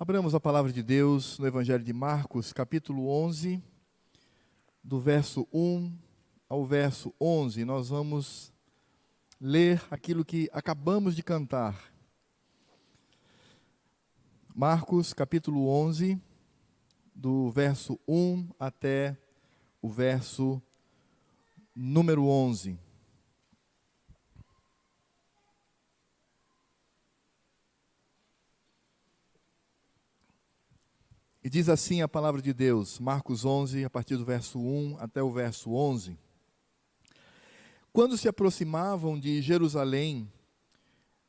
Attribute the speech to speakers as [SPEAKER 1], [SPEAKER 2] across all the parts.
[SPEAKER 1] Abramos a palavra de Deus no Evangelho de Marcos, capítulo 11, do verso 1 ao verso 11. Nós vamos ler aquilo que acabamos de cantar. Marcos, capítulo 11, do verso 1 até o verso número 11. E diz assim a palavra de Deus, Marcos 11, a partir do verso 1 até o verso 11. Quando se aproximavam de Jerusalém,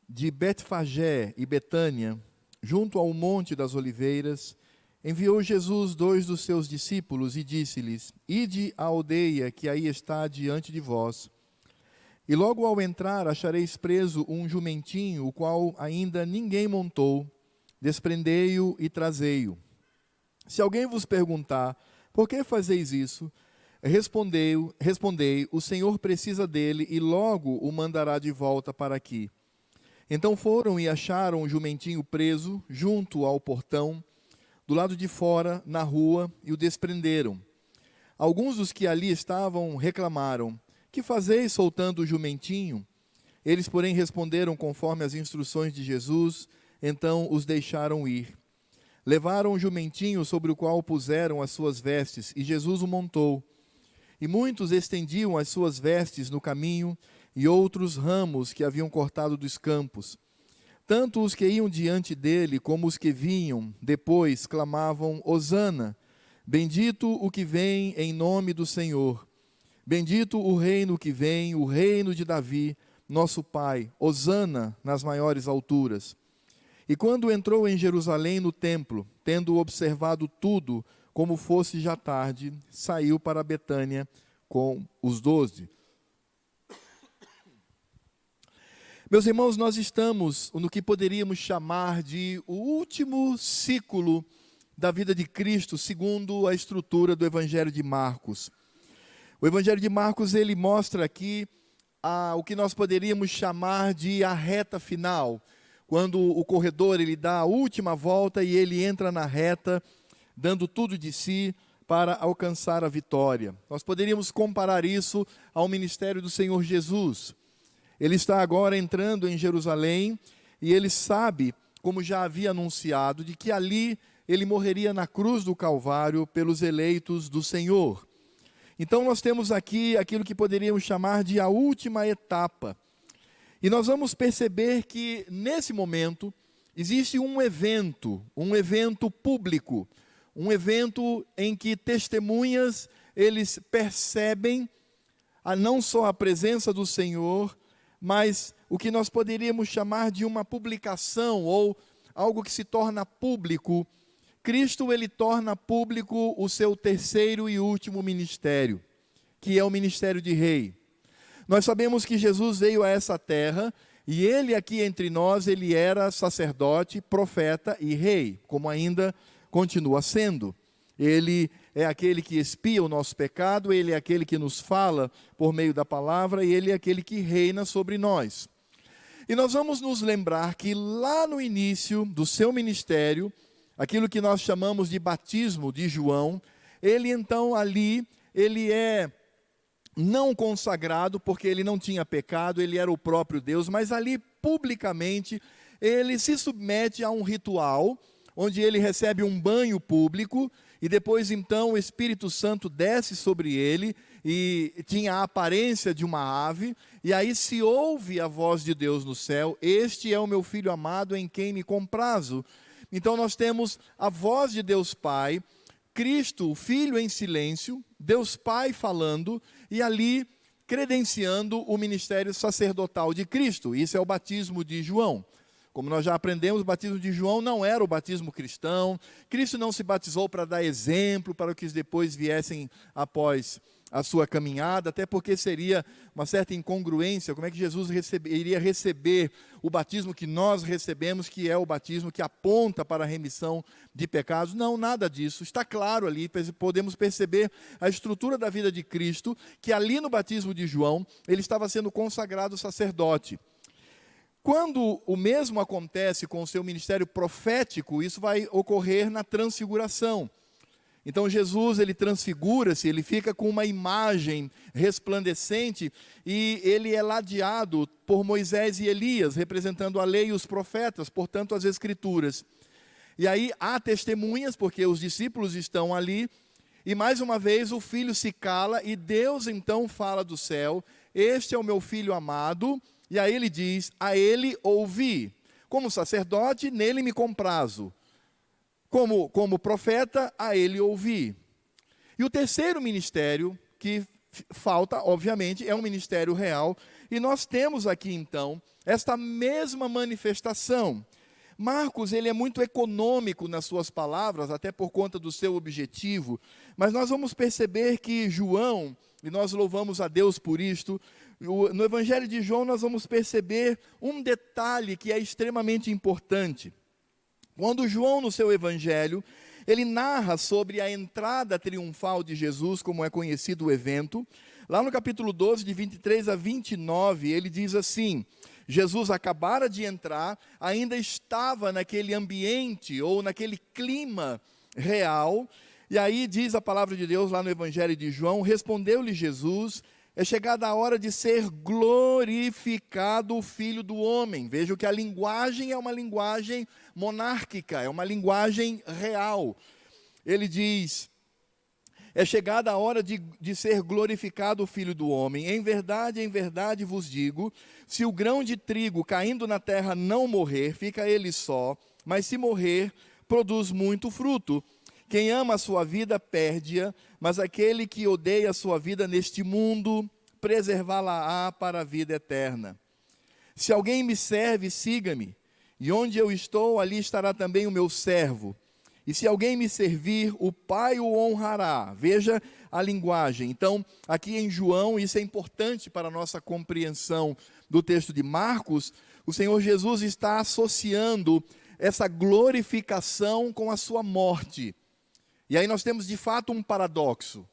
[SPEAKER 1] de Betfagé e Betânia, junto ao Monte das Oliveiras, enviou Jesus 2 dos seus discípulos e disse-lhes: Ide à aldeia que aí está diante de vós. E logo ao entrar achareis preso um jumentinho, o qual ainda ninguém montou. Desprendei-o e trazei-o. Se alguém vos perguntar, por que fazeis isso? Respondei, o Senhor precisa dele e logo o mandará de volta para aqui. Então foram e acharam o jumentinho preso junto ao portão, do lado de fora, na rua, e o desprenderam. Alguns dos que ali estavam reclamaram: Que fazeis soltando o jumentinho? Eles, porém, responderam conforme as instruções de Jesus, então os deixaram ir. Levaram o jumentinho sobre o qual puseram as suas vestes, e Jesus o montou. E muitos estendiam as suas vestes no caminho, e outros ramos que haviam cortado dos campos. Tanto os que iam diante dele, como os que vinham depois, clamavam: Hosana, bendito o que vem em nome do Senhor. Bendito o reino que vem, o reino de Davi, nosso pai. Hosana nas maiores alturas. E quando entrou em Jerusalém no templo, tendo observado tudo, como fosse já tarde, saiu para Betânia com os 12. Meus irmãos, nós estamos no que poderíamos chamar de o último ciclo da vida de Cristo, segundo a estrutura do Evangelho de Marcos. O Evangelho de Marcos, ele mostra aqui o que nós poderíamos chamar de a reta final, quando o corredor ele dá a última volta e ele entra na reta, dando tudo de si para alcançar a vitória. Nós poderíamos comparar isso ao ministério do Senhor Jesus. Ele está agora entrando em Jerusalém e ele sabe, como já havia anunciado, de que ali ele morreria na cruz do Calvário pelos eleitos do Senhor. Então nós temos aqui aquilo que poderíamos chamar de a última etapa. E nós vamos perceber que, nesse momento, existe um evento público, um evento em que testemunhas, eles percebem não só a presença do Senhor, mas o que nós poderíamos chamar de uma publicação, ou algo que se torna público. Cristo, ele torna público o seu terceiro e último ministério, que é o ministério de rei. Nós sabemos que Jesus veio a essa terra e ele aqui entre nós, ele era sacerdote, profeta e rei, como ainda continua sendo. Ele é aquele que expia o nosso pecado, ele é aquele que nos fala por meio da palavra e ele é aquele que reina sobre nós. E nós vamos nos lembrar que lá no início do seu ministério, aquilo que nós chamamos de batismo de João, ele então ali, ele é não consagrado, porque ele não tinha pecado, ele era o próprio Deus, mas ali publicamente ele se submete a um ritual, onde ele recebe um banho público, e depois então o Espírito Santo desce sobre ele, e tinha a aparência de uma ave, e aí se ouve a voz de Deus no céu: Este é o meu Filho amado, em quem me comprazo. Então nós temos a voz de Deus Pai, Cristo, o Filho em silêncio, Deus Pai falando, e ali credenciando o ministério sacerdotal de Cristo. Isso é o batismo de João. Como nós já aprendemos, o batismo de João não era o batismo cristão. Cristo não se batizou para dar exemplo para que os depois viessem após a sua caminhada, até porque seria uma certa incongruência. Como é que Jesus iria receber o batismo que nós recebemos, que é o batismo que aponta para a remissão de pecados? Não, nada disso. Está claro ali, podemos perceber a estrutura da vida de Cristo, que ali no batismo de João, ele estava sendo consagrado sacerdote. Quando o mesmo acontece com o seu ministério profético, isso vai ocorrer na transfiguração. Então Jesus, ele transfigura-se, ele fica com uma imagem resplandecente e ele é ladeado por Moisés e Elias, representando a lei e os profetas, portanto as Escrituras. E aí há testemunhas, porque os discípulos estão ali, e mais uma vez o filho se cala e Deus então fala do céu: este é o meu filho amado, e aí ele diz: a ele ouvi. Como sacerdote, nele me comprazo. Como profeta, a ele ouvi. E o terceiro ministério que falta, obviamente, é um ministério real. E nós temos aqui, então, esta mesma manifestação. Marcos, ele é muito econômico nas suas palavras, até por conta do seu objetivo. Mas nós vamos perceber que João, e nós louvamos a Deus por isto, no Evangelho de João nós vamos perceber um detalhe que é extremamente importante. Quando João, no seu evangelho, ele narra sobre a entrada triunfal de Jesus, como é conhecido o evento, lá no capítulo 12, de 23 a 29, ele diz assim: Jesus acabara de entrar, ainda estava naquele ambiente, ou naquele clima real, e aí diz a palavra de Deus lá no evangelho de João: respondeu-lhe Jesus: é chegada a hora de ser glorificado o Filho do Homem. Veja que a linguagem é uma linguagem monárquica, é uma linguagem real. Ele diz: é chegada a hora de ser glorificado o Filho do Homem. Em verdade vos digo, se o grão de trigo caindo na terra não morrer, fica ele só, mas se morrer, produz muito fruto. Quem ama a sua vida, perde-a, mas aquele que odeia a sua vida neste mundo, preservá-la-á para a vida eterna. Se alguém me serve, siga-me, e onde eu estou, ali estará também o meu servo. E se alguém me servir, o Pai o honrará. Veja a linguagem. Então, aqui em João, isso é importante para a nossa compreensão do texto de Marcos, o Senhor Jesus está associando essa glorificação com a sua morte. E aí nós temos de fato um paradoxo.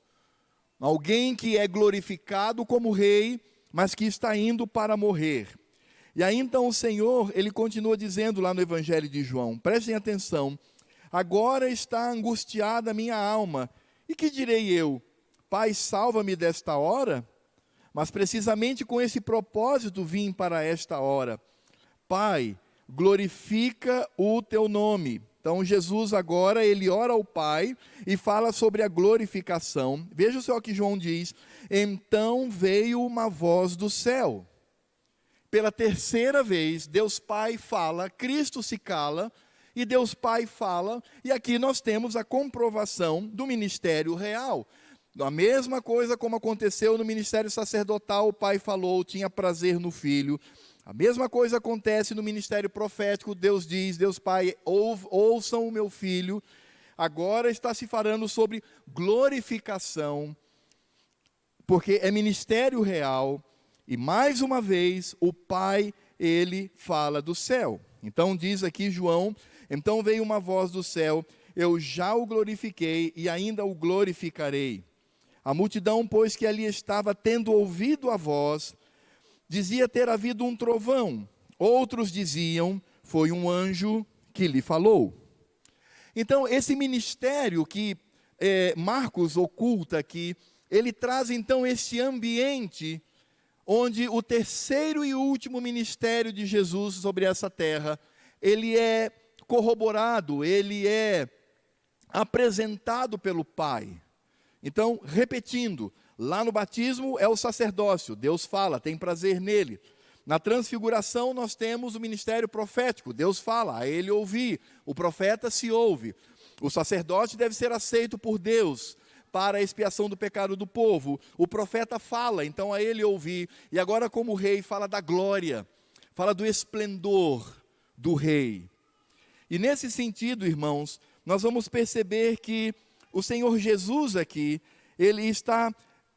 [SPEAKER 1] Alguém que é glorificado como rei, mas que está indo para morrer. E aí então o Senhor, ele continua dizendo lá no Evangelho de João, prestem atenção: agora está angustiada a minha alma, e que direi eu? Pai, salva-me desta hora? Mas precisamente com esse propósito vim para esta hora. Pai, glorifica o teu nome. Então Jesus agora, ele ora ao Pai e fala sobre a glorificação. Veja só o que João diz: então veio uma voz do céu. Pela terceira vez, Deus Pai fala, Cristo se cala, e Deus Pai fala, e aqui nós temos a comprovação do ministério real. A mesma coisa como aconteceu no ministério sacerdotal, o Pai falou, tinha prazer no Filho. A mesma coisa acontece no ministério profético, Deus diz, Deus Pai, ouçam o meu Filho. Agora está se falando sobre glorificação, porque é ministério real, e mais uma vez o Pai, ele fala do céu. Então diz aqui João: então veio uma voz do céu, eu já o glorifiquei e ainda o glorificarei. A multidão, pois, que ali estava, tendo ouvido a voz, dizia ter havido um trovão. Outros diziam, foi um anjo que lhe falou. Então, esse ministério que Marcos oculta aqui, ele traz então esse ambiente onde o terceiro e último ministério de Jesus sobre essa terra, ele é corroborado, ele é apresentado pelo Pai. Então, repetindo, lá no batismo é o sacerdócio, Deus fala, tem prazer nele. Na transfiguração nós temos o ministério profético, Deus fala, a ele ouvir, o profeta se ouve. O sacerdote deve ser aceito por Deus para a expiação do pecado do povo. O profeta fala, então a ele ouvir. E agora como rei fala da glória, fala do esplendor do rei. E nesse sentido, irmãos, nós vamos perceber que o Senhor Jesus aqui, ele está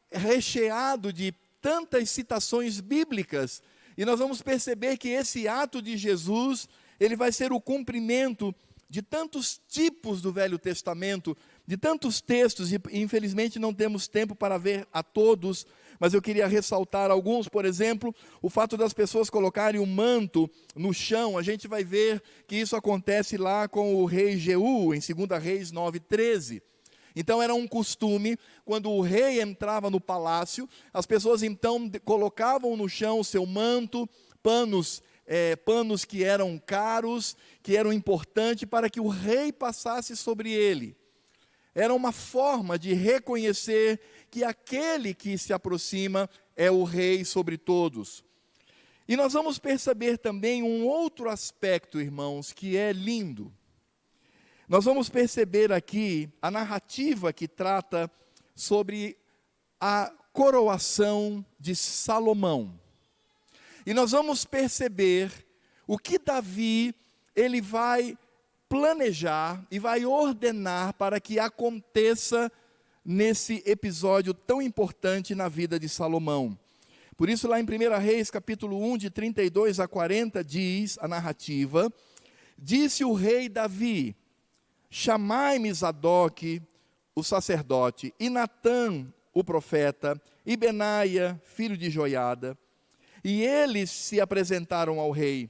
[SPEAKER 1] recheado de tantas citações bíblicas, e nós vamos perceber que esse ato de Jesus, ele vai ser o cumprimento de tantos tipos do Velho Testamento, de tantos textos, e infelizmente não temos tempo para ver a todos, mas eu queria ressaltar alguns. Por exemplo, o fato das pessoas colocarem o manto no chão. A gente vai ver que isso acontece lá com o rei Jeú, em 2 Reis 9:13. Então era um costume, quando o rei entrava no palácio, as pessoas então colocavam no chão o seu manto, panos que eram caros, que eram importantes, para que o rei passasse sobre ele. Era uma forma de reconhecer que aquele que se aproxima é o rei sobre todos. E nós vamos perceber também um outro aspecto, irmãos, que é lindo. Nós vamos perceber aqui a narrativa que trata sobre a coroação de Salomão. E nós vamos perceber o que Davi, ele vai planejar e vai ordenar para que aconteça nesse episódio tão importante na vida de Salomão. Por isso lá em 1 Reis, capítulo 1, de 32 a 40, diz a narrativa: disse o rei Davi: chamai-me Zadok, o sacerdote, e Natã, o profeta, e Benaia, filho de Joiada. E eles se apresentaram ao rei.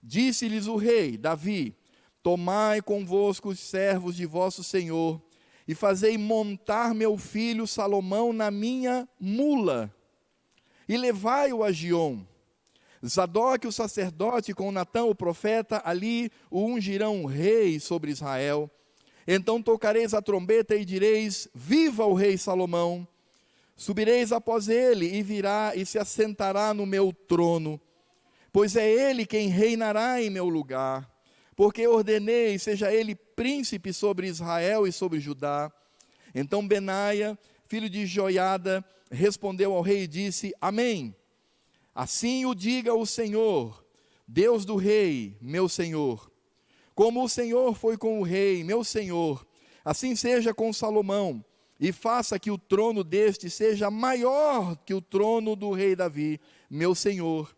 [SPEAKER 1] Disse-lhes o rei Davi: tomai convosco os servos de vosso senhor, e fazei montar meu filho Salomão na minha mula, e levai-o a Giom. Zadok, o sacerdote, com Natã, o profeta, ali o ungirão rei sobre Israel. Então tocareis a trombeta e direis: viva o rei Salomão. Subireis após ele, e virá e se assentará no meu trono, pois é ele quem reinará em meu lugar, porque ordenei, seja ele príncipe sobre Israel e sobre Judá. Então Benaia, filho de Joiada, respondeu ao rei e disse: amém. Assim o diga o Senhor, Deus do rei, meu senhor. Como o Senhor foi com o rei, meu senhor, assim seja com Salomão, e faça que o trono deste seja maior que o trono do rei Davi, meu senhor.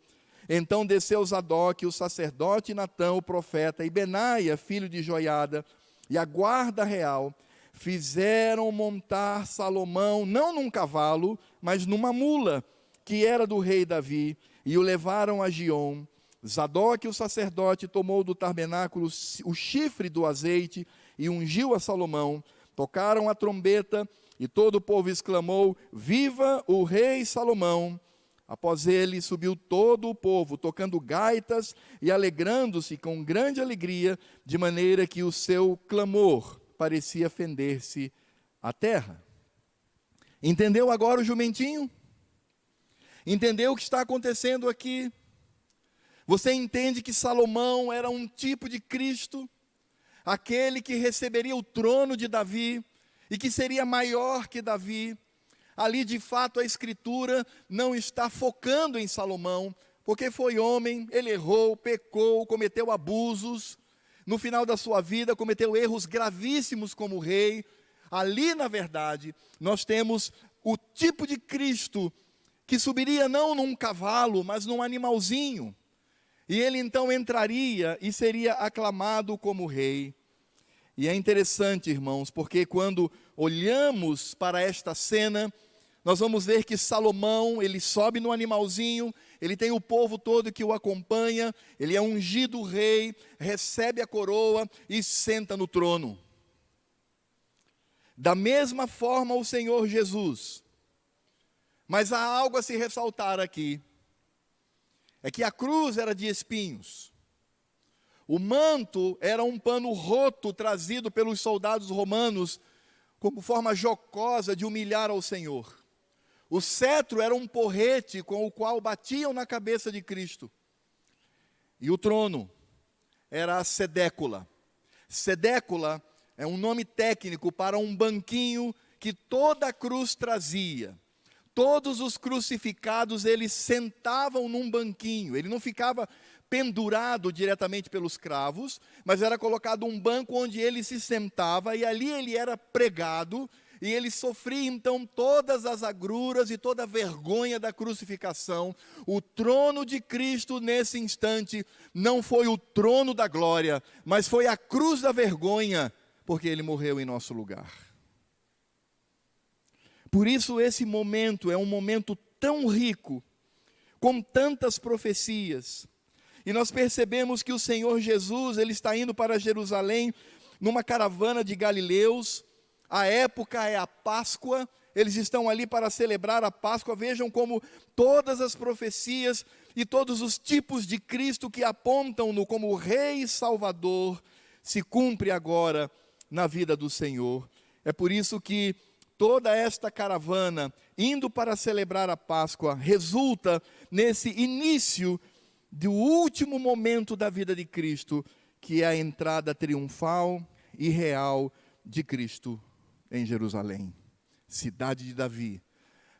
[SPEAKER 1] Então desceu Zadok, o sacerdote, Natã, o profeta, e Benaia, filho de Joiada, e a guarda real, fizeram montar Salomão, não num cavalo, mas numa mula, que era do rei Davi, e o levaram a Giom. Zadok, o sacerdote, tomou do tabernáculo o chifre do azeite, e ungiu a Salomão. Tocaram a trombeta, e todo o povo exclamou: viva o rei Salomão. Após ele subiu todo o povo, tocando gaitas e alegrando-se com grande alegria, de maneira que o seu clamor parecia fender-se a terra. Entendeu agora o jumentinho? Entendeu o que está acontecendo aqui? Você entende que Salomão era um tipo de Cristo, aquele que receberia o trono de Davi e que seria maior que Davi. Ali, de fato, a Escritura não está focando em Salomão, porque foi homem, ele errou, pecou, cometeu abusos. No final da sua vida, cometeu erros gravíssimos como rei. Ali, na verdade, nós temos o tipo de Cristo que subiria não num cavalo, mas num animalzinho. E ele então entraria e seria aclamado como rei. E é interessante, irmãos, porque quando olhamos para esta cena, nós vamos ver que Salomão, ele sobe no animalzinho, ele tem o povo todo que o acompanha, ele é ungido rei, recebe a coroa e senta no trono. Da mesma forma o Senhor Jesus. Mas há algo a se ressaltar aqui. É que a cruz era de espinhos. O manto era um pano roto trazido pelos soldados romanos como forma jocosa de humilhar ao Senhor. O cetro era um porrete com o qual batiam na cabeça de Cristo. E o trono era a sedécula. Sedécula é um nome técnico para um banquinho que toda a cruz trazia. Todos os crucificados, eles sentavam num banquinho. Ele não ficava pendurado diretamente pelos cravos, mas era colocado um banco onde ele se sentava, e ali ele era pregado, e ele sofria então todas as agruras e toda a vergonha da crucificação. O trono de Cristo nesse instante não foi o trono da glória, mas foi a cruz da vergonha, porque ele morreu em nosso lugar. Por isso esse momento é um momento tão rico, com tantas profecias. E nós percebemos que o Senhor Jesus, ele está indo para Jerusalém numa caravana de galileus. A época é a Páscoa, eles estão ali para celebrar a Páscoa. Vejam como todas as profecias e todos os tipos de Cristo que apontam-no como Rei e Salvador se cumpre agora na vida do Senhor. É por isso que toda esta caravana, indo para celebrar a Páscoa, resulta nesse início do último momento da vida de Cristo, que é a entrada triunfal e real de Cristo em Jerusalém, cidade de Davi,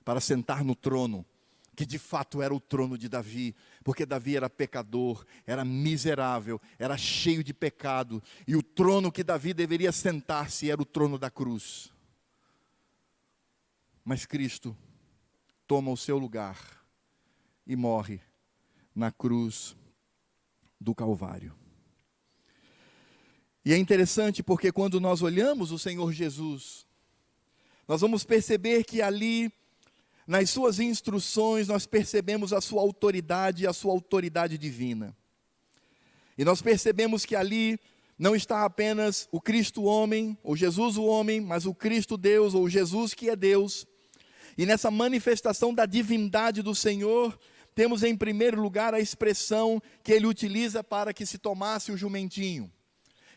[SPEAKER 1] para sentar no trono, que de fato era o trono de Davi, porque Davi era pecador, era miserável, era cheio de pecado, e o trono que Davi deveria sentar-se era o trono da cruz. Mas Cristo toma o seu lugar e morre na cruz do Calvário. E é interessante porque quando nós olhamos o Senhor Jesus, nós vamos perceber que ali, nas suas instruções, nós percebemos a sua autoridade e a sua autoridade divina. E nós percebemos que ali não está apenas o Cristo homem, ou Jesus o homem, mas o Cristo Deus, ou Jesus que é Deus. E nessa manifestação da divindade do Senhor, temos em primeiro lugar a expressão que ele utiliza para que se tomasse o jumentinho.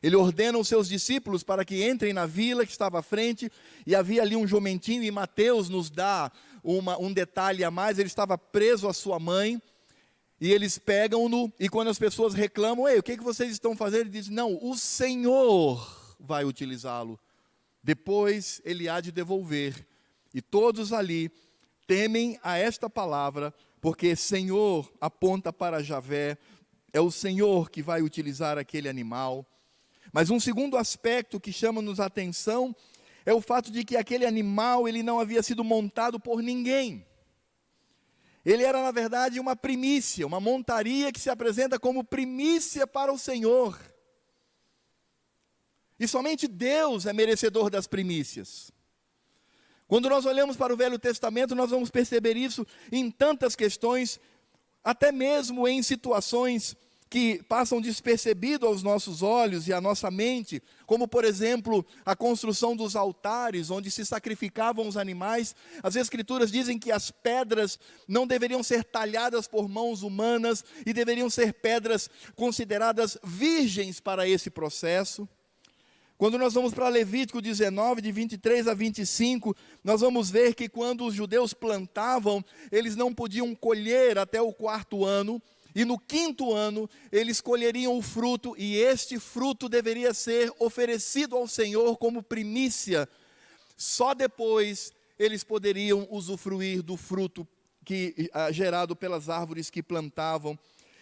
[SPEAKER 1] Ele ordena os seus discípulos para que entrem na vila que estava à frente, e havia ali um jumentinho, e Mateus nos dá um detalhe a mais. Ele estava preso à sua mãe, e eles pegam-no, e quando as pessoas reclamam, ei, o que vocês estão fazendo? Ele diz, não, o Senhor vai utilizá-lo, depois ele há de devolver. E todos ali temem a esta palavra, porque Senhor aponta para Javé, é o Senhor que vai utilizar aquele animal. Mas um segundo aspecto que chama-nos a atenção é o fato de que aquele animal, ele não havia sido montado por ninguém. Ele era, na verdade, uma primícia, uma montaria que se apresenta como primícia para o Senhor. E somente Deus é merecedor das primícias. Quando nós olhamos para o Velho Testamento, nós vamos perceber isso em tantas questões, até mesmo em situações que passam despercebido aos nossos olhos e à nossa mente, como por exemplo, a construção dos altares, onde se sacrificavam os animais. As Escrituras dizem que as pedras não deveriam ser talhadas por mãos humanas, e deveriam ser pedras consideradas virgens para esse processo. Quando nós vamos para Levítico 19, de 23 a 25, nós vamos ver que quando os judeus plantavam, eles não podiam colher até o 4º ano, e no 5º ano, eles colheriam o fruto, e este fruto deveria ser oferecido ao Senhor como primícia. Só depois eles poderiam usufruir do fruto gerado pelas árvores que plantavam.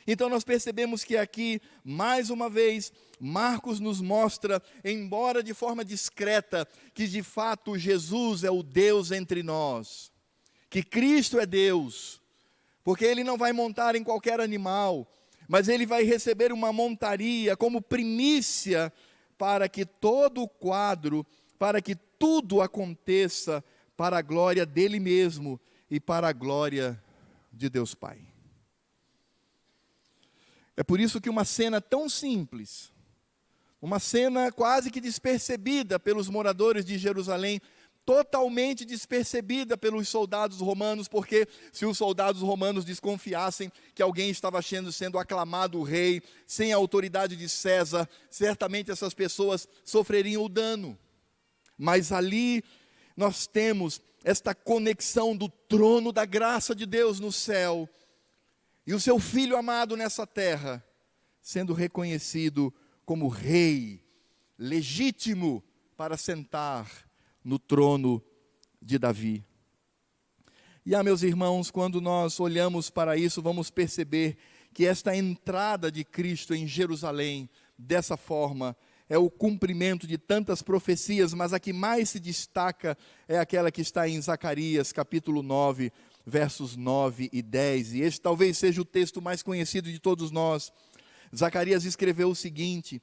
[SPEAKER 1] Então nós percebemos que aqui, mais uma vez, Marcos nos mostra, embora de forma discreta, que de fato Jesus é o Deus entre nós, que Cristo é Deus, porque ele não vai montar em qualquer animal, mas ele vai receber uma montaria como primícia, para que todo o quadro, para que tudo aconteça para a glória dele mesmo e para a glória de Deus Pai. É por isso que uma cena tão simples, uma cena quase que despercebida pelos moradores de Jerusalém, totalmente despercebida pelos soldados romanos, porque se os soldados romanos desconfiassem que alguém estava sendo aclamado rei, sem a autoridade de César, certamente essas pessoas sofreriam o dano. Mas ali nós temos esta conexão do trono da graça de Deus no céu, e o seu Filho amado nessa terra, sendo reconhecido como rei, legítimo para sentar no trono de Davi. E meus irmãos, quando nós olhamos para isso, vamos perceber que esta entrada de Cristo em Jerusalém, dessa forma, é o cumprimento de tantas profecias, mas a que mais se destaca é aquela que está em Zacarias, capítulo 9, versos 9 e 10, e este talvez seja o texto mais conhecido de todos nós. Zacarias escreveu o seguinte: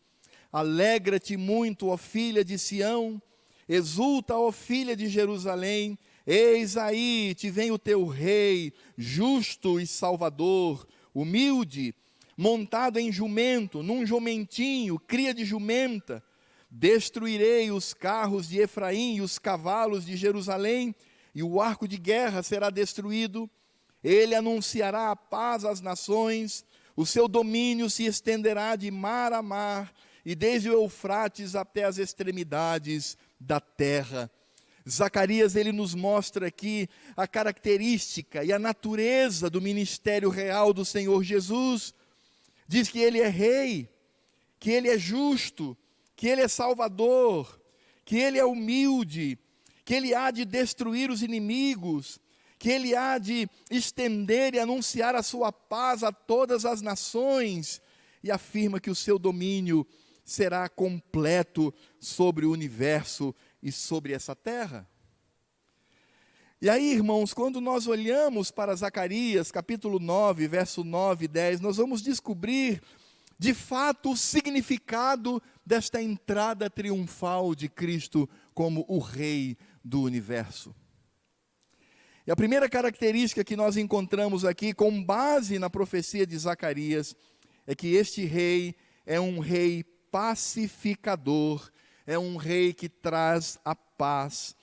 [SPEAKER 1] alegra-te muito, ó filha de Sião, exulta, ó filha de Jerusalém, Eis aí, te vem o teu rei, justo e salvador, humilde, montado em jumento, num jumentinho, cria de jumenta. Destruirei os carros de Efraim e os cavalos de Jerusalém, e o arco de guerra será destruído. Ele anunciará a paz às nações, o seu domínio se estenderá de mar a mar, e desde o Eufrates até as extremidades da terra. Zacarias, ele nos mostra aqui a característica e a natureza do ministério real do Senhor Jesus. Diz que ele é rei, que ele é justo, que ele é salvador, que ele é humilde, que ele há de destruir os inimigos, que ele há de estender e anunciar a sua paz a todas as nações, e afirma que o seu domínio será completo sobre o universo e sobre essa terra. E aí, irmãos, quando nós olhamos para Zacarias, capítulo 9, verso 9 e 10, nós vamos descobrir, de fato, o significado desta entrada triunfal de Cristo como o Rei do universo. E a primeira característica que nós encontramos aqui, com base na profecia de Zacarias, é que este rei é um rei pacificador, é um rei que traz a paz.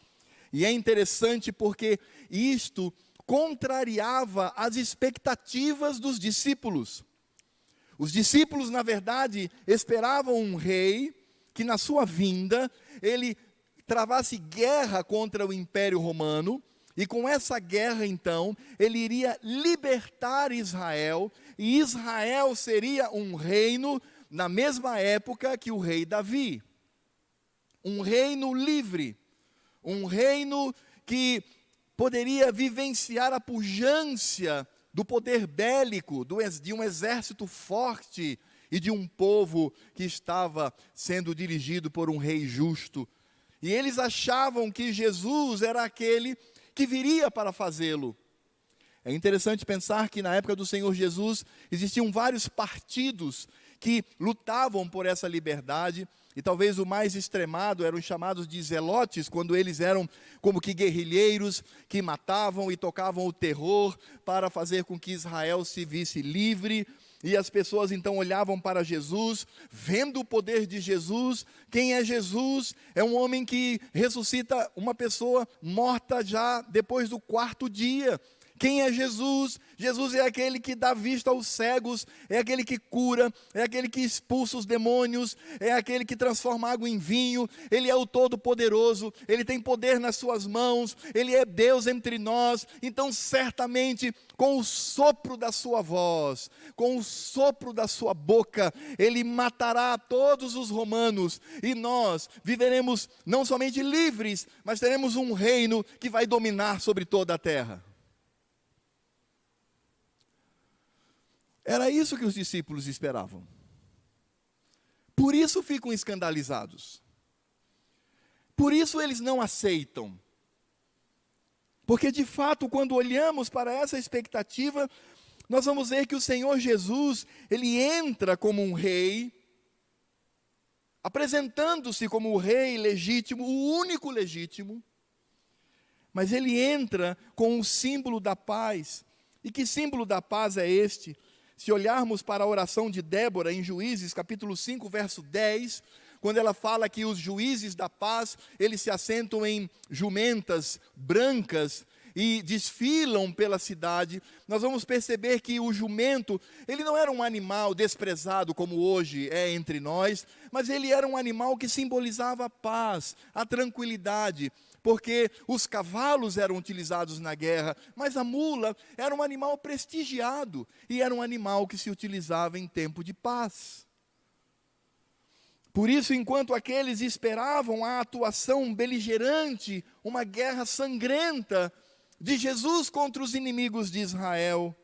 [SPEAKER 1] E é interessante porque isto contrariava as expectativas dos discípulos. Os discípulos, na verdade, esperavam um rei que na sua vinda, ele travasse guerra contra o Império Romano, e com essa guerra, então, ele iria libertar Israel, e Israel seria um reino na mesma época que o rei Davi. Um reino livre, um reino que poderia vivenciar a pujança do poder bélico, de um exército forte e de um povo que estava sendo dirigido por um rei justo. E eles achavam que Jesus era aquele que viria para fazê-lo. É interessante pensar que na época do Senhor Jesus existiam vários partidos que lutavam por essa liberdade, e talvez o mais extremado eram os chamados de zelotes, quando eles eram como que guerrilheiros que matavam e tocavam o terror para fazer com que Israel se visse livre. E as pessoas então olhavam para Jesus, vendo o poder de Jesus. Quem é Jesus? É um homem que ressuscita uma pessoa morta já depois do 4º dia. Quem é Jesus? Jesus é aquele que dá vista aos cegos, é aquele que cura, é aquele que expulsa os demônios, é aquele que transforma água em vinho. Ele é o Todo-Poderoso, ele tem poder nas suas mãos, ele é Deus entre nós. Então, certamente, com o sopro da sua voz, com o sopro da sua boca, ele matará todos os romanos, e nós viveremos não somente livres, mas teremos um reino que vai dominar sobre toda a terra. Era isso que os discípulos esperavam. Por isso ficam escandalizados. Por isso eles não aceitam. Porque de fato, quando olhamos para essa expectativa, nós vamos ver que o Senhor Jesus, ele entra como um rei, apresentando-se como o rei legítimo, o único legítimo, mas ele entra com o símbolo da paz. E que símbolo da paz é este? Se olharmos para a oração de Débora em Juízes, capítulo 5, verso 10, quando ela fala que os juízes da paz, eles se assentam em jumentas brancas e desfilam pela cidade, nós vamos perceber que o jumento, ele não era um animal desprezado como hoje é entre nós, mas ele era um animal que simbolizava a paz, a tranquilidade, porque os cavalos eram utilizados na guerra, mas a mula era um animal prestigiado, e era um animal que se utilizava em tempo de paz. Por isso, enquanto aqueles esperavam a atuação beligerante, uma guerra sangrenta de Jesus contra os inimigos de Israel,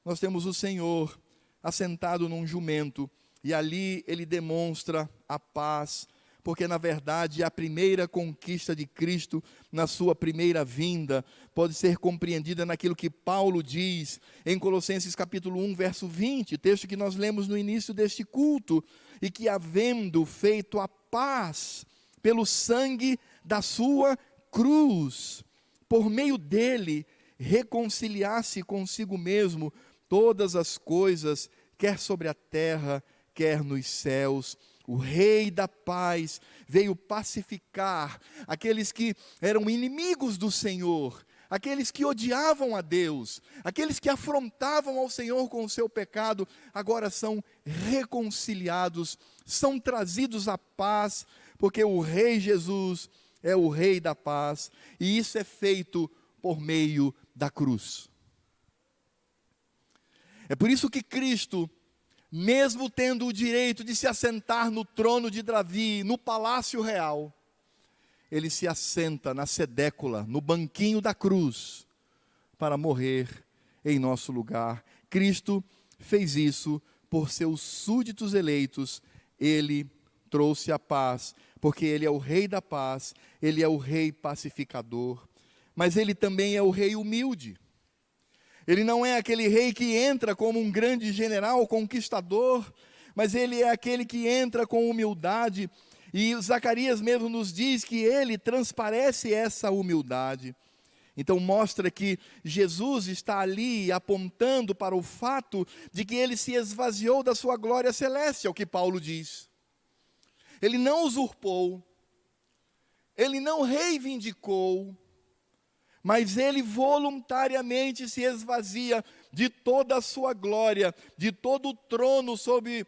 [SPEAKER 1] nós temos o Senhor assentado num jumento, e ali ele demonstra a paz, porque na verdade a primeira conquista de Cristo na sua primeira vinda pode ser compreendida naquilo que Paulo diz em Colossenses capítulo 1, verso 20, texto que nós lemos no início deste culto, e que havendo feito a paz pelo sangue da sua cruz, por meio dele, reconciliasse consigo mesmo todas as coisas, quer sobre a terra, quer nos céus. O Rei da paz veio pacificar aqueles que eram inimigos do Senhor, aqueles que odiavam a Deus, aqueles que afrontavam ao Senhor com o seu pecado, agora são reconciliados, são trazidos à paz, porque o Rei Jesus é o Rei da paz, e isso é feito por meio da cruz. É por isso que Cristo, mesmo tendo o direito de se assentar no trono de Davi, no palácio real, ele se assenta na sedécula, no banquinho da cruz, para morrer em nosso lugar. Cristo fez isso por seus súditos eleitos. Ele trouxe a paz, porque ele é o Rei da paz, ele é o Rei pacificador, mas ele também é o Rei humilde. Ele não é aquele rei que entra como um grande general, conquistador, mas ele é aquele que entra com humildade, e Zacarias mesmo nos diz que ele transparece essa humildade. Então mostra que Jesus está ali apontando para o fato de que ele se esvaziou da sua glória celeste, é o que Paulo diz. Ele não usurpou, ele não reivindicou, mas ele voluntariamente se esvazia de toda a sua glória, de todo o trono sob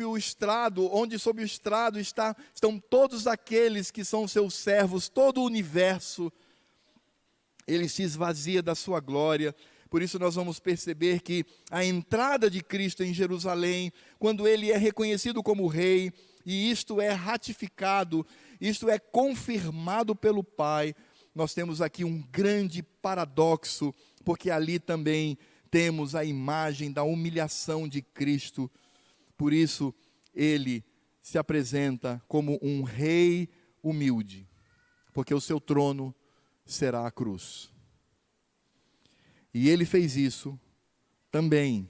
[SPEAKER 1] o estrado, onde sob o estrado estão todos aqueles que são seus servos, todo o universo. Ele se esvazia da sua glória. Por isso nós vamos perceber que a entrada de Cristo em Jerusalém, quando ele é reconhecido como rei, e isto é ratificado, isto é confirmado pelo Pai, nós temos aqui um grande paradoxo, porque ali também temos a imagem da humilhação de Cristo. Por isso, ele se apresenta como um rei humilde, porque o seu trono será a cruz. E ele fez isso também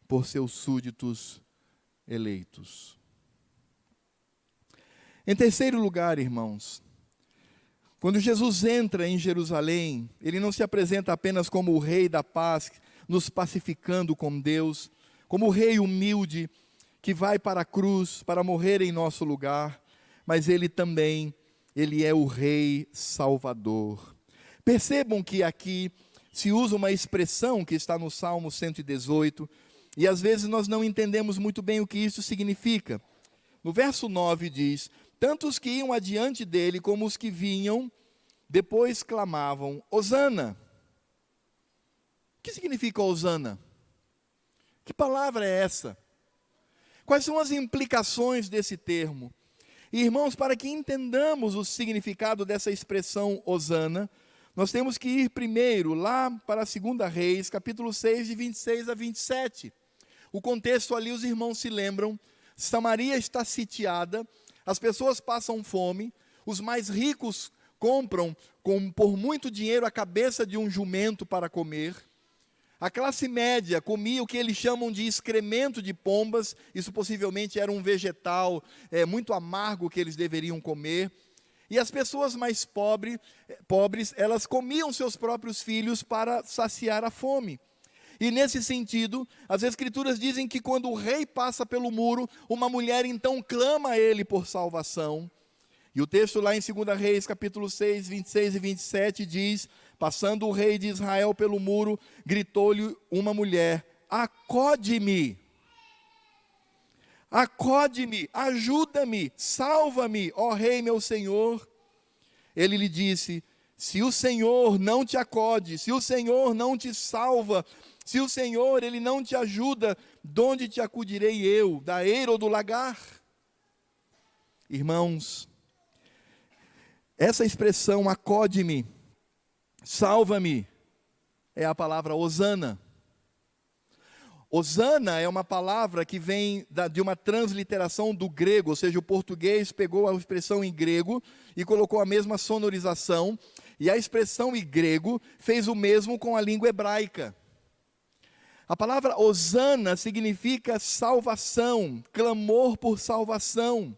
[SPEAKER 1] por seus súditos eleitos. Em terceiro lugar, irmãos, quando Jesus entra em Jerusalém, ele não se apresenta apenas como o Rei da paz, nos pacificando com Deus, como o Rei humilde que vai para a cruz para morrer em nosso lugar, mas ele é o Rei Salvador. Percebam que aqui se usa uma expressão que está no Salmo 118, e às vezes nós não entendemos muito bem o que isso significa. No verso 9 diz: tanto os que iam adiante dele, como os que vinham, depois clamavam, Hosana. O que significa Hosana? Que palavra é essa? Quais são as implicações desse termo? E, irmãos, para que entendamos o significado dessa expressão Hosana, nós temos que ir primeiro lá para 2 Reis, capítulo 6, de 26 a 27. O contexto ali, os irmãos se lembram, Samaria está sitiada, as pessoas passam fome, os mais ricos compram por muito dinheiro a cabeça de um jumento para comer. A classe média comia o que eles chamam de excremento de pombas, isso possivelmente era um vegetal muito amargo que eles deveriam comer. E as pessoas mais pobres, elas comiam seus próprios filhos para saciar a fome. E nesse sentido, as escrituras dizem que quando o rei passa pelo muro, uma mulher então clama a ele por salvação. E o texto lá em 2 Reis, capítulo 6, 26 e 27 diz: passando o rei de Israel pelo muro, gritou-lhe uma mulher, acode-me, ajuda-me, salva-me, ó rei meu senhor. Ele lhe disse: se o Senhor não te acode, se o Senhor não te salva, se o Senhor, ele não te ajuda, de onde te acudirei eu? Da eira ou do lagar? Irmãos, essa expressão, acode-me, salva-me, é a palavra Hosana. Hosana é uma palavra que vem de uma transliteração do grego, ou seja, o português pegou a expressão em grego e colocou a mesma sonorização, e a expressão em grego fez o mesmo com a língua hebraica. A palavra Hosana significa salvação, clamor por salvação.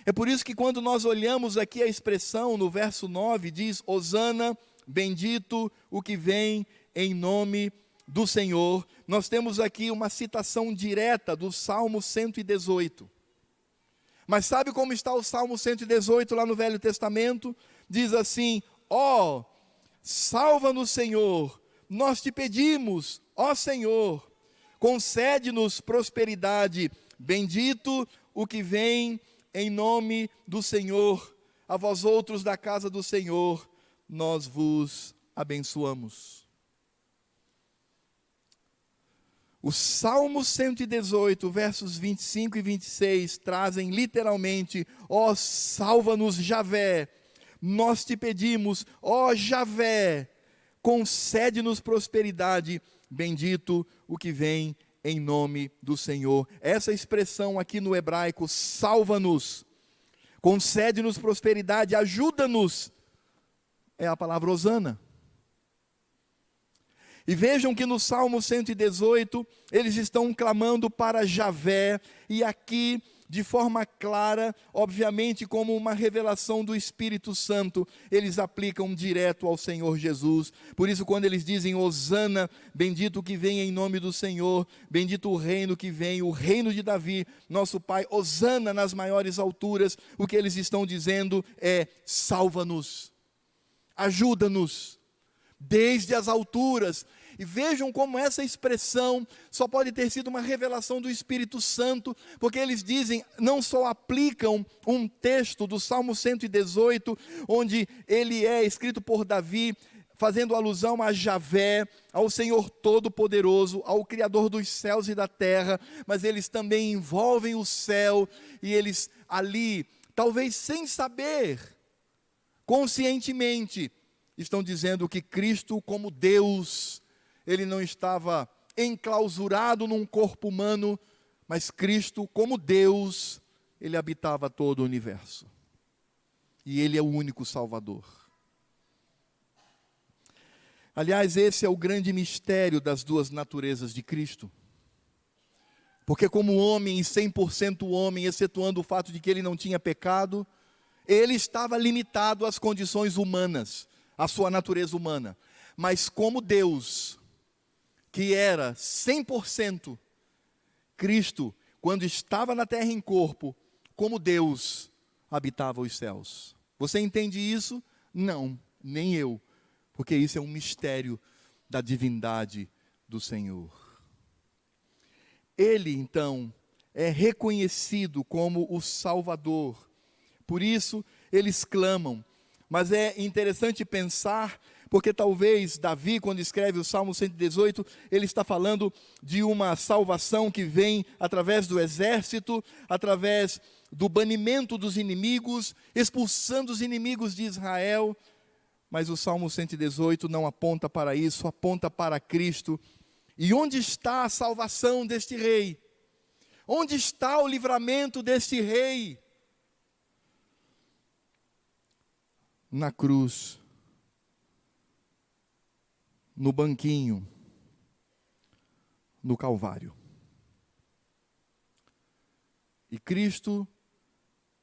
[SPEAKER 1] É por isso que quando nós olhamos aqui a expressão no verso 9, diz: Hosana, bendito o que vem em nome do Senhor. Nós temos aqui uma citação direta do Salmo 118. Mas sabe como está o Salmo 118 lá no Velho Testamento? Diz assim: ó, salva-nos, Senhor, nós te pedimos, ó Senhor, concede-nos prosperidade, bendito o que vem em nome do Senhor, a vós outros da casa do Senhor, nós vos abençoamos. O Salmo 118, versos 25 e 26, trazem literalmente: ó, salva-nos, Javé, nós te pedimos, ó Javé, concede-nos prosperidade, bendito o que vem em nome do Senhor. Essa expressão aqui no hebraico, salva-nos, concede-nos prosperidade, ajuda-nos, é a palavra hosana. E vejam que no Salmo 118, eles estão clamando para Javé, e aqui, de forma clara, obviamente como uma revelação do Espírito Santo, eles aplicam direto ao Senhor Jesus. Por isso, quando eles dizem hosana, bendito o que vem em nome do Senhor, bendito o reino que vem, o reino de Davi, nosso Pai, hosana nas maiores alturas, o que eles estão dizendo é: salva-nos, ajuda-nos, desde as alturas. E vejam como essa expressão só pode ter sido uma revelação do Espírito Santo, porque eles dizem, não só aplicam um texto do Salmo 118, onde ele é escrito por Davi, fazendo alusão a Javé, ao Senhor Todo-Poderoso, ao Criador dos céus e da terra, mas eles também envolvem o céu, e eles ali, talvez sem saber, conscientemente, estão dizendo que Cristo, como Deus, ele não estava enclausurado num corpo humano, mas Cristo, como Deus, ele habitava todo o universo. E ele é o único Salvador. Aliás, esse é o grande mistério das duas naturezas de Cristo. Porque como homem, e 100% homem, excetuando o fato de que ele não tinha pecado, ele estava limitado às condições humanas, à sua natureza humana. Mas como Deus, que era 100%, Cristo, quando estava na terra em corpo, como Deus, habitava os céus. Você entende isso? Não, nem eu, porque isso é um mistério da divindade do Senhor. Ele, então, é reconhecido como o Salvador. Por isso, eles clamam. Mas é interessante pensar, porque talvez Davi, quando escreve o Salmo 118, ele está falando de uma salvação que vem através do exército, através do banimento dos inimigos, expulsando os inimigos de Israel. Mas o Salmo 118 não aponta para isso, aponta para Cristo. E onde está a salvação deste rei? Onde está o livramento deste rei? Na cruz, no banquinho, no Calvário. E Cristo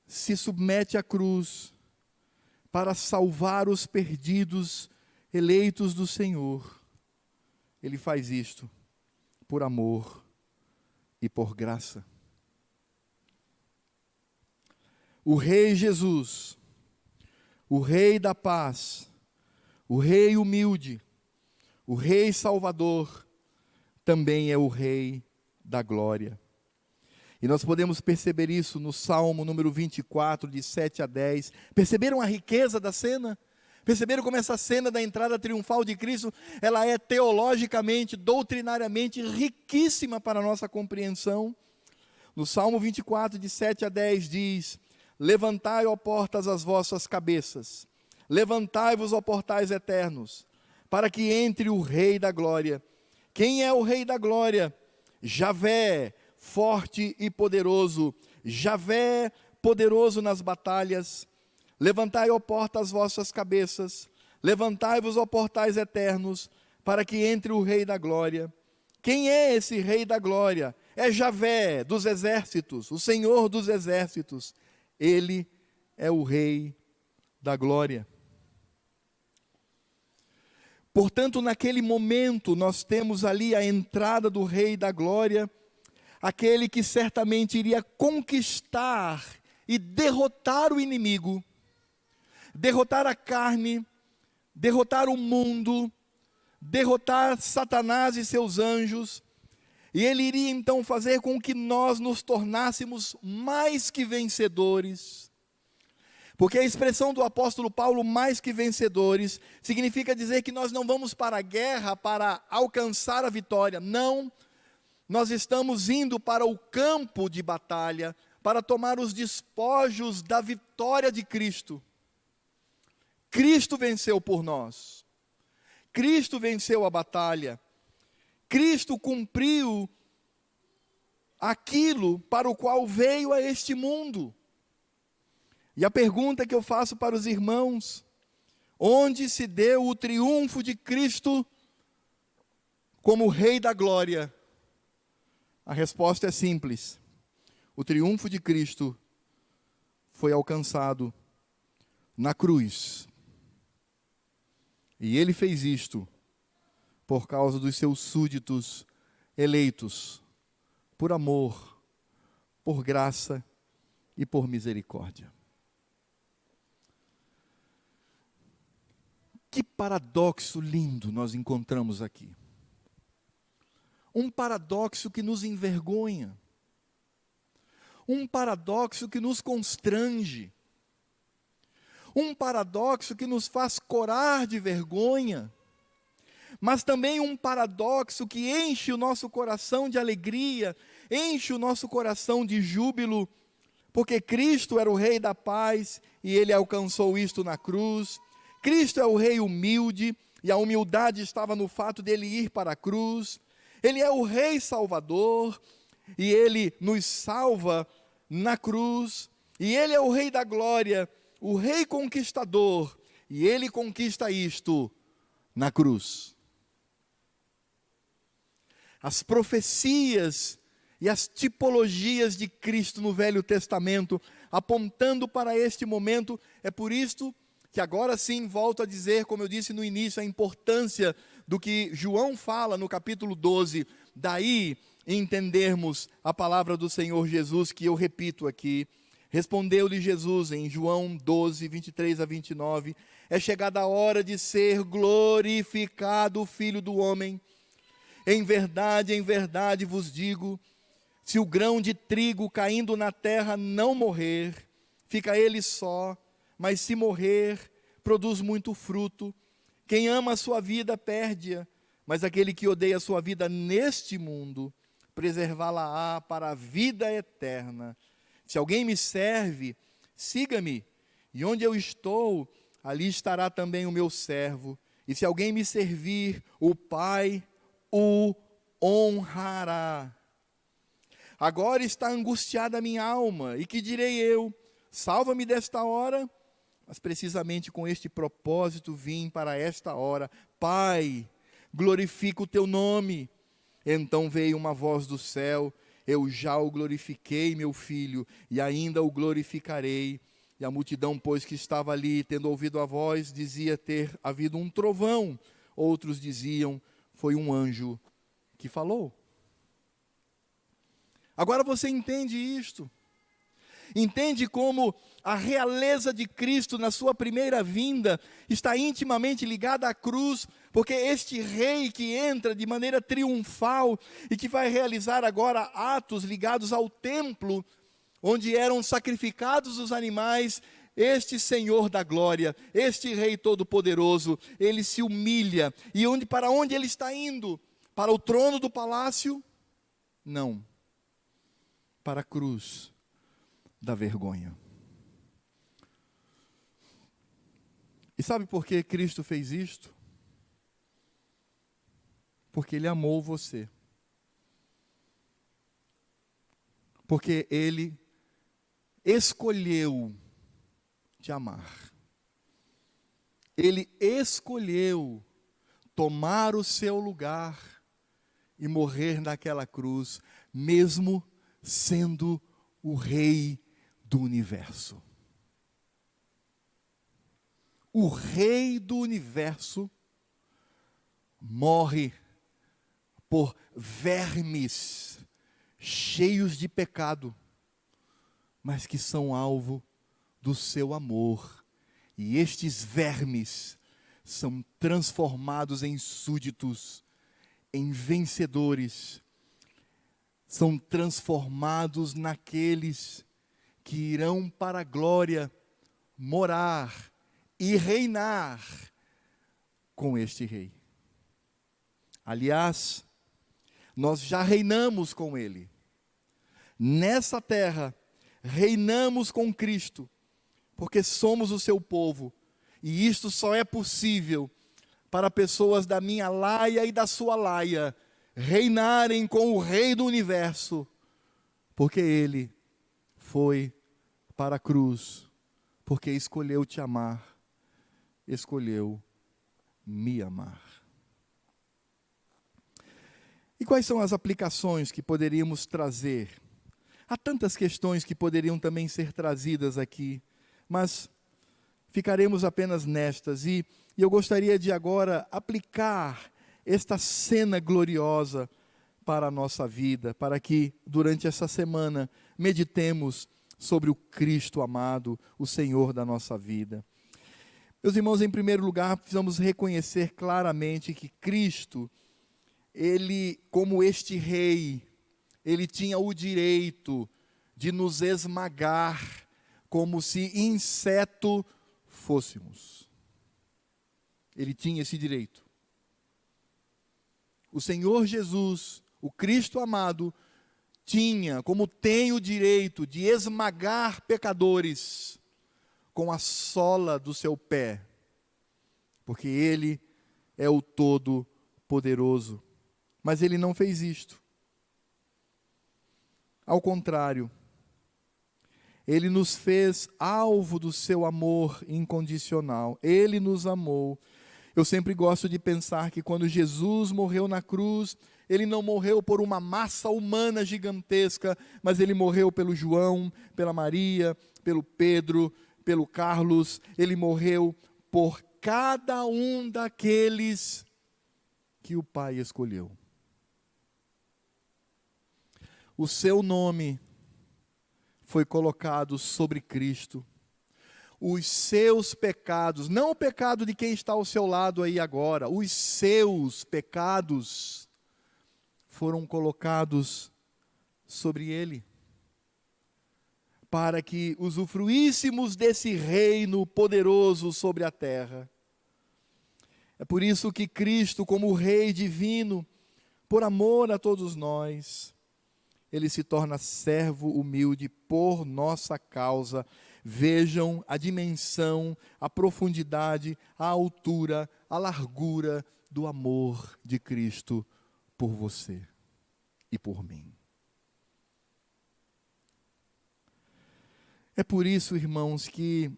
[SPEAKER 1] se submete à cruz para salvar os perdidos, eleitos do Senhor. Ele faz isto por amor e por graça. O Rei Jesus, o Rei da paz, o Rei humilde, o Rei Salvador, também é o Rei da glória. E nós podemos perceber isso no Salmo número 24, de 7 a 10. Perceberam a riqueza da cena? Perceberam como essa cena da entrada triunfal de Cristo, ela é teologicamente, doutrinariamente riquíssima para a nossa compreensão? No Salmo 24, de 7 a 10 diz: levantai, ó portas, as vossas cabeças, levantai-vos, ó portais eternos, para que entre o Rei da glória. Quem é o Rei da glória? Javé, forte e poderoso, Javé, poderoso nas batalhas. Levantai, ó portas, as vossas cabeças, levantai-vos, ó portais eternos, para que entre o Rei da glória. Quem é esse Rei da glória? É Javé dos exércitos, o Senhor dos exércitos. Ele é o Rei da glória. Portanto, naquele momento, nós temos ali a entrada do Rei da glória, aquele que certamente iria conquistar e derrotar o inimigo, derrotar a carne, derrotar o mundo, derrotar Satanás e seus anjos, e ele iria então fazer com que nós nos tornássemos mais que vencedores. Porque a expressão do apóstolo Paulo, mais que vencedores, significa dizer que nós não vamos para a guerra para alcançar a vitória. Não, nós estamos indo para o campo de batalha, para tomar os despojos da vitória de Cristo. Cristo venceu por nós. Cristo venceu a batalha. Cristo cumpriu aquilo para o qual veio a este mundo. E a pergunta que eu faço para os irmãos: onde se deu o triunfo de Cristo como Rei da glória? A resposta é simples: o triunfo de Cristo foi alcançado na cruz. E ele fez isto por causa dos seus súditos eleitos, por amor, por graça e por misericórdia. Que paradoxo lindo nós encontramos aqui. Um paradoxo que nos envergonha. Um paradoxo que nos constrange. Um paradoxo que nos faz corar de vergonha. Mas também um paradoxo que enche o nosso coração de alegria, enche o nosso coração de júbilo, porque Cristo era o Rei da paz e Ele alcançou isto na cruz. Cristo é o Rei humilde, e a humildade estava no fato dele ir para a cruz. Ele é o Rei Salvador, e Ele nos salva na cruz. E Ele é o Rei da glória, o Rei conquistador, e Ele conquista isto na cruz. As profecias e as tipologias de Cristo no Velho Testamento, apontando para este momento, é por isto que agora sim volto a dizer, como eu disse no início, a importância do que João fala no capítulo 12, daí entendermos a palavra do Senhor Jesus, que eu repito aqui. Respondeu-lhe Jesus em João 12, 23 a 29, é chegada a hora de ser glorificado o Filho do Homem. Em verdade vos digo, se o grão de trigo caindo na terra não morrer, fica ele só, mas se morrer, produz muito fruto. Quem ama a sua vida, perde-a, mas aquele que odeia a sua vida neste mundo, preservá-la-á para a vida eterna. Se alguém me serve, siga-me, e onde eu estou, ali estará também o meu servo. E se alguém me servir, o Pai o honrará. Agora está angustiada a minha alma, e que direi eu? Salva-me desta hora. Mas precisamente com este propósito vim para esta hora. Pai, glorifica o teu nome. Então veio uma voz do céu: eu já o glorifiquei, meu filho, e ainda o glorificarei. E a multidão, pois, que estava ali, tendo ouvido a voz, dizia ter havido um trovão. Outros diziam, foi um anjo que falou. Agora você entende isto? Entende como a realeza de Cristo na sua primeira vinda está intimamente ligada à cruz, porque este rei que entra de maneira triunfal e que vai realizar agora atos ligados ao templo, onde eram sacrificados os animais, este Senhor da glória, este Rei todo-poderoso, ele se humilha. E para onde ele está indo? Para o trono do palácio? Não. Para a cruz da vergonha. E sabe por que Cristo fez isto? Porque Ele amou você. Porque Ele escolheu te amar. Ele escolheu tomar o seu lugar e morrer naquela cruz, mesmo sendo o Rei do universo. O Rei do universo morre por vermes cheios de pecado, mas que são alvo do seu amor. E estes vermes são transformados em súditos, em vencedores, são transformados naqueles que irão para a glória morar e reinar com este Rei. Aliás, nós já reinamos com Ele. Nessa terra, reinamos com Cristo, porque somos o seu povo. E isto só é possível para pessoas da minha laia e da sua laia reinarem com o Rei do universo, porque Ele foi para a cruz, porque escolheu te amar, escolheu me amar. E quais são as aplicações que poderíamos trazer? Há tantas questões que poderiam também ser trazidas aqui, mas ficaremos apenas nestas. E eu gostaria de agora aplicar esta cena gloriosa para a nossa vida, para que durante essa semana meditemos sobre o Cristo amado, o Senhor da nossa vida. Meus irmãos, em primeiro lugar, precisamos reconhecer claramente que Cristo, Ele, como este Rei, Ele tinha o direito de nos esmagar, como se inseto fôssemos. Ele tinha esse direito. O Senhor Jesus, o Cristo amado, tinha, como tem o direito de esmagar pecadores com a sola do seu pé, porque Ele é o Todo-Poderoso. Mas Ele não fez isto. Ao contrário, Ele nos fez alvo do seu amor incondicional. Ele nos amou. Eu sempre gosto de pensar que quando Jesus morreu na cruz, Ele não morreu por uma massa humana gigantesca, mas Ele morreu pelo João, pela Maria, pelo Pedro, pelo Carlos. Ele morreu por cada um daqueles que o Pai escolheu. O seu nome foi colocado sobre Cristo. Os seus pecados, não o pecado de quem está ao seu lado aí agora, os seus pecados foram colocados sobre Ele, para que usufruíssemos desse reino poderoso sobre a terra. É por isso que Cristo, como Rei divino, por amor a todos nós, Ele se torna servo humilde por nossa causa. Vejam a dimensão, a profundidade, a altura, a largura do amor de Cristo por você e por mim. É por isso, irmãos, que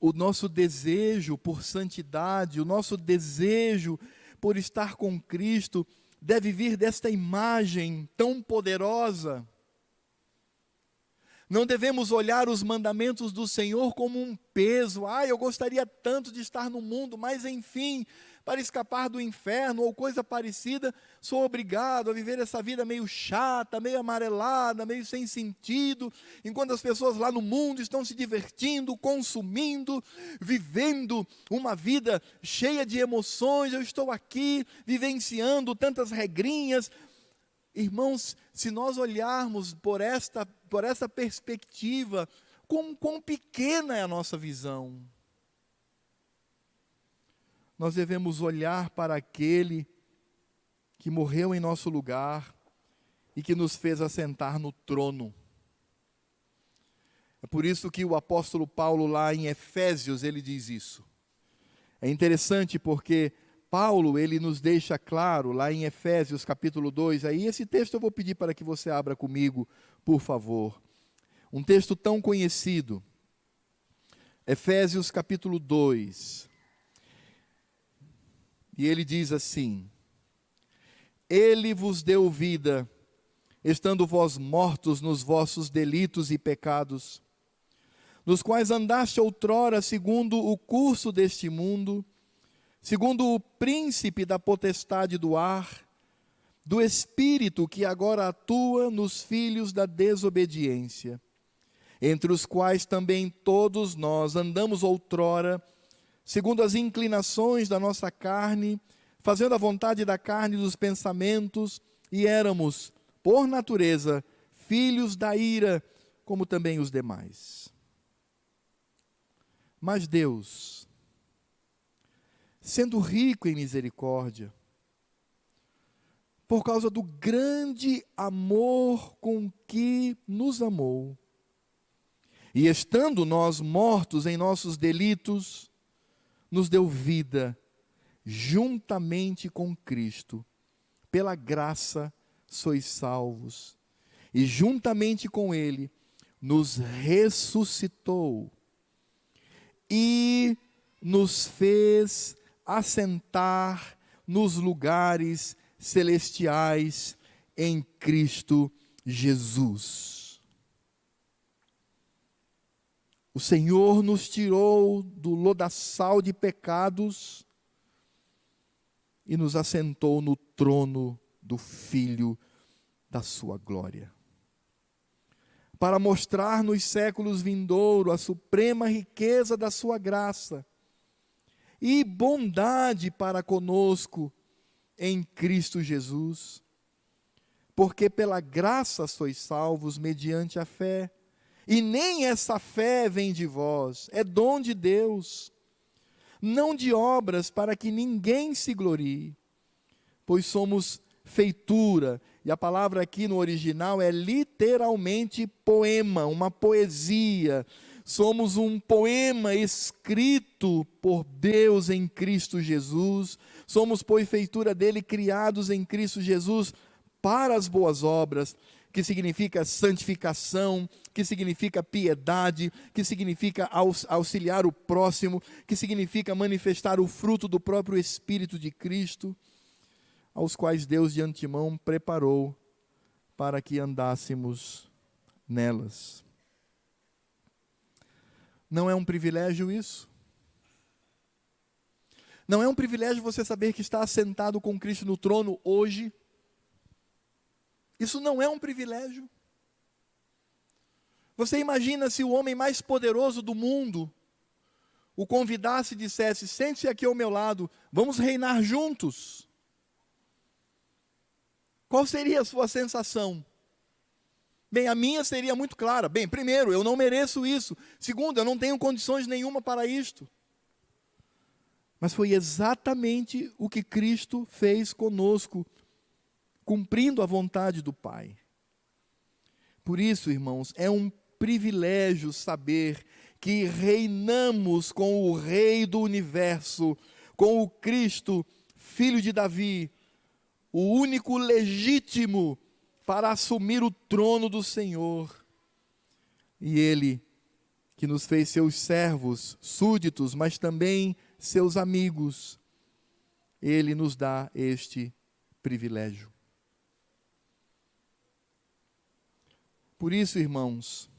[SPEAKER 1] o nosso desejo por santidade, o nosso desejo por estar com Cristo, deve vir desta imagem tão poderosa. Não devemos olhar os mandamentos do Senhor como um peso. Eu gostaria tanto de estar no mundo, mas enfim, para escapar do inferno ou coisa parecida, sou obrigado a viver essa vida meio chata, meio amarelada, meio sem sentido, enquanto as pessoas lá no mundo estão se divertindo, consumindo, vivendo uma vida cheia de emoções. Eu estou aqui vivenciando tantas regrinhas. Irmãos, se nós olharmos por essa perspectiva, quão pequena é a nossa visão. Nós devemos olhar para aquele que morreu em nosso lugar e que nos fez assentar no trono. É por isso que o apóstolo Paulo lá em Efésios, ele diz isso. É interessante porque Paulo, ele nos deixa claro, lá em Efésios capítulo 2, aí esse texto eu vou pedir para que você abra comigo, por favor. Um texto tão conhecido, Efésios capítulo 2, e ele diz assim: Ele vos deu vida estando vós mortos nos vossos delitos e pecados, nos quais andaste outrora segundo o curso deste mundo, segundo o príncipe da potestade do ar, do espírito que agora atua nos filhos da desobediência, entre os quais também todos nós andamos outrora, segundo as inclinações da nossa carne, fazendo a vontade da carne e dos pensamentos, e éramos, por natureza, filhos da ira, como também os demais. Mas Deus, sendo rico em misericórdia, por causa do grande amor com que nos amou, e estando nós mortos em nossos delitos, nos deu vida juntamente com Cristo. Pela graça sois salvos, e juntamente com Ele nos ressuscitou e nos fez assentar nos lugares celestiais em Cristo Jesus. O Senhor nos tirou do lodaçal de pecados e nos assentou no trono do Filho da sua glória, para mostrar nos séculos vindouros a suprema riqueza da sua graça e bondade para conosco em Cristo Jesus, porque pela graça sois salvos mediante a fé, e nem essa fé vem de vós, é dom de Deus, não de obras para que ninguém se glorie, pois somos feitura, e a palavra aqui no original é literalmente poema, uma poesia. Somos um poema escrito por Deus em Cristo Jesus. Somos, pois, feitura dele, criados em Cristo Jesus para as boas obras, que significa santificação, que significa piedade, que significa auxiliar o próximo, que significa manifestar o fruto do próprio Espírito de Cristo, aos quais Deus de antemão preparou para que andássemos nelas. Não é um privilégio isso? Não é um privilégio você saber que está assentado com Cristo no trono hoje? Isso não é um privilégio? Você imagina se o homem mais poderoso do mundo o convidasse e dissesse: sente-se aqui ao meu lado, vamos reinar juntos. Qual seria a sua sensação? Bem, a minha seria muito clara. Bem, primeiro, eu não mereço isso. Segundo, eu não tenho condições nenhuma para isto. Mas foi exatamente o que Cristo fez conosco, cumprindo a vontade do Pai. Por isso, irmãos, é um privilégio saber que reinamos com o Rei do Universo, com o Cristo, Filho de Davi, o único legítimo para assumir o trono do Senhor. E Ele, que nos fez seus servos, súditos, mas também seus amigos, Ele nos dá este privilégio. Por isso, irmãos,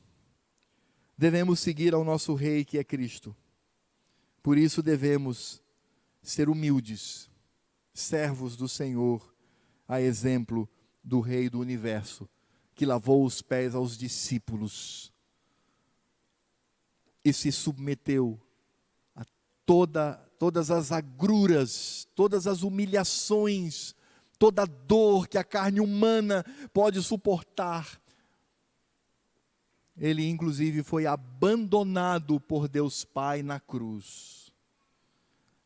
[SPEAKER 1] devemos seguir ao nosso Rei, que é Cristo. Por isso devemos ser humildes, servos do Senhor, a exemplo do Rei do Universo, que lavou os pés aos discípulos e se submeteu a todas as agruras, todas as humilhações, toda a dor que a carne humana pode suportar. Ele, inclusive, foi abandonado por Deus Pai na cruz.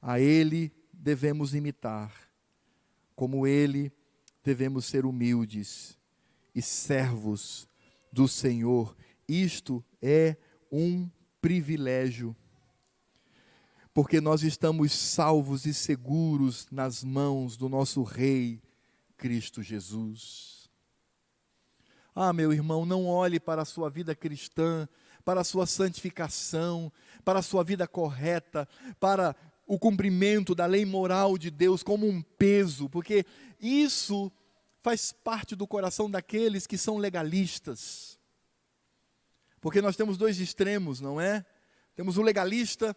[SPEAKER 1] A Ele devemos imitar, como Ele devemos ser humildes e servos do Senhor. Isto é um privilégio, porque nós estamos salvos e seguros nas mãos do nosso Rei, Cristo Jesus. Ah, meu irmão, não olhe para a sua vida cristã, para a sua santificação, para a sua vida correta, para o cumprimento da lei moral de Deus como um peso, porque isso faz parte do coração daqueles que são legalistas. Porque nós temos dois extremos, não é? Temos o legalista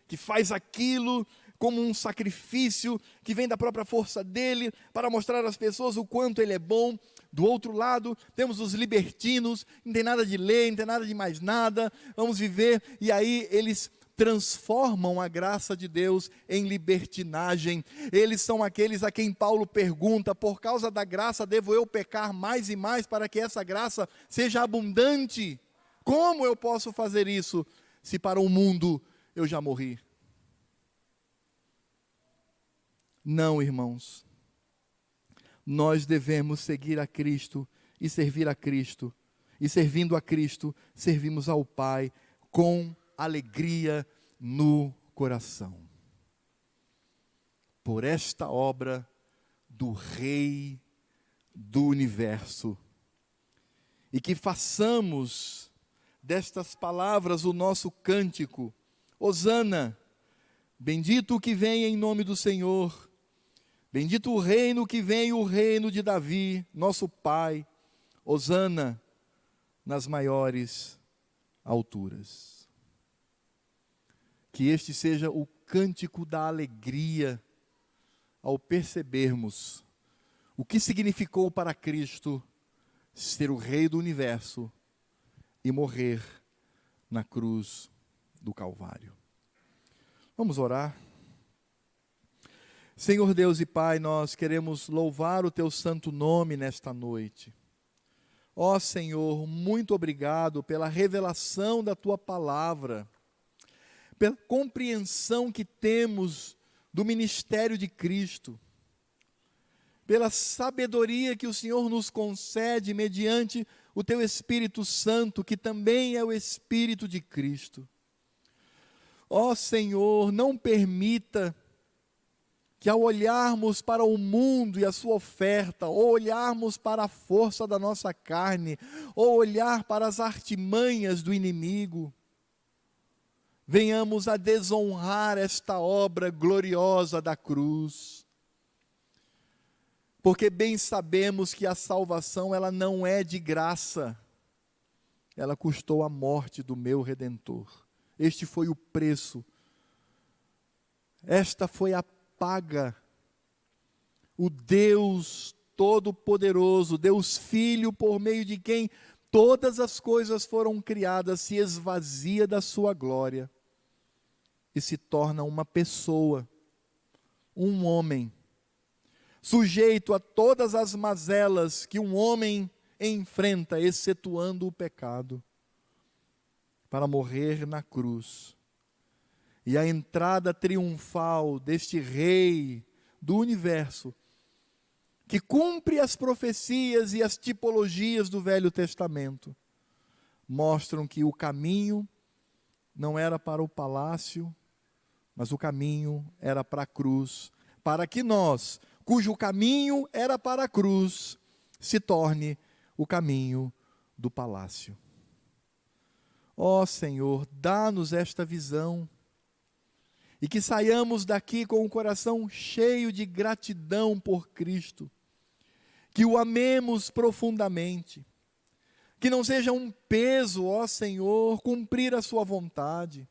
[SPEAKER 1] que faz aquilo como um sacrifício que vem da própria força dele para mostrar às pessoas o quanto ele é bom. Do outro lado, temos os libertinos, não tem nada de lei, não tem nada de mais nada, vamos viver, e aí eles transformam a graça de Deus em libertinagem. Eles são aqueles a quem Paulo pergunta: por causa da graça devo eu pecar mais e mais para que essa graça seja abundante? Como eu posso fazer isso se para o mundo eu já morri? Não, irmãos. Nós devemos seguir a Cristo e servir a Cristo. E servindo a Cristo, servimos ao Pai com alegria no coração. Por esta obra do Rei do Universo. E que façamos destas palavras o nosso cântico. Hosana, bendito o que vem em nome do Senhor. Bendito o reino que vem, o reino de Davi, nosso Pai. Hosana nas maiores alturas. Que este seja o cântico da alegria ao percebermos o que significou para Cristo ser o Rei do Universo e morrer na cruz do Calvário. Vamos orar. Senhor Deus e Pai, nós queremos louvar o Teu santo nome nesta noite. Ó Senhor, muito obrigado pela revelação da Tua palavra, pela compreensão que temos do ministério de Cristo, pela sabedoria que o Senhor nos concede mediante o Teu Espírito Santo, que também é o Espírito de Cristo. Ó Senhor, não permita que ao olharmos para o mundo e a sua oferta, ou olharmos para a força da nossa carne, ou olhar para as artimanhas do inimigo, venhamos a desonrar esta obra gloriosa da cruz. Porque bem sabemos que a salvação, ela não é de graça, ela custou a morte do meu Redentor. Este foi o preço, esta foi a paga. O Deus Todo-Poderoso, Deus Filho, por meio de quem todas as coisas foram criadas, se esvazia da sua glória e se torna uma pessoa, um homem, sujeito a todas as mazelas que um homem enfrenta, excetuando o pecado, para morrer na cruz. E a entrada triunfal deste Rei do Universo, que cumpre as profecias e as tipologias do Velho Testamento, mostram que o caminho não era para o palácio, mas o caminho era para a cruz, para que nós, cujo caminho era para a cruz, se torne o caminho do palácio. Ó Senhor, dá-nos esta visão, e que saiamos daqui com o coração cheio de gratidão por Cristo, que o amemos profundamente, que não seja um peso, ó Senhor, cumprir a sua vontade,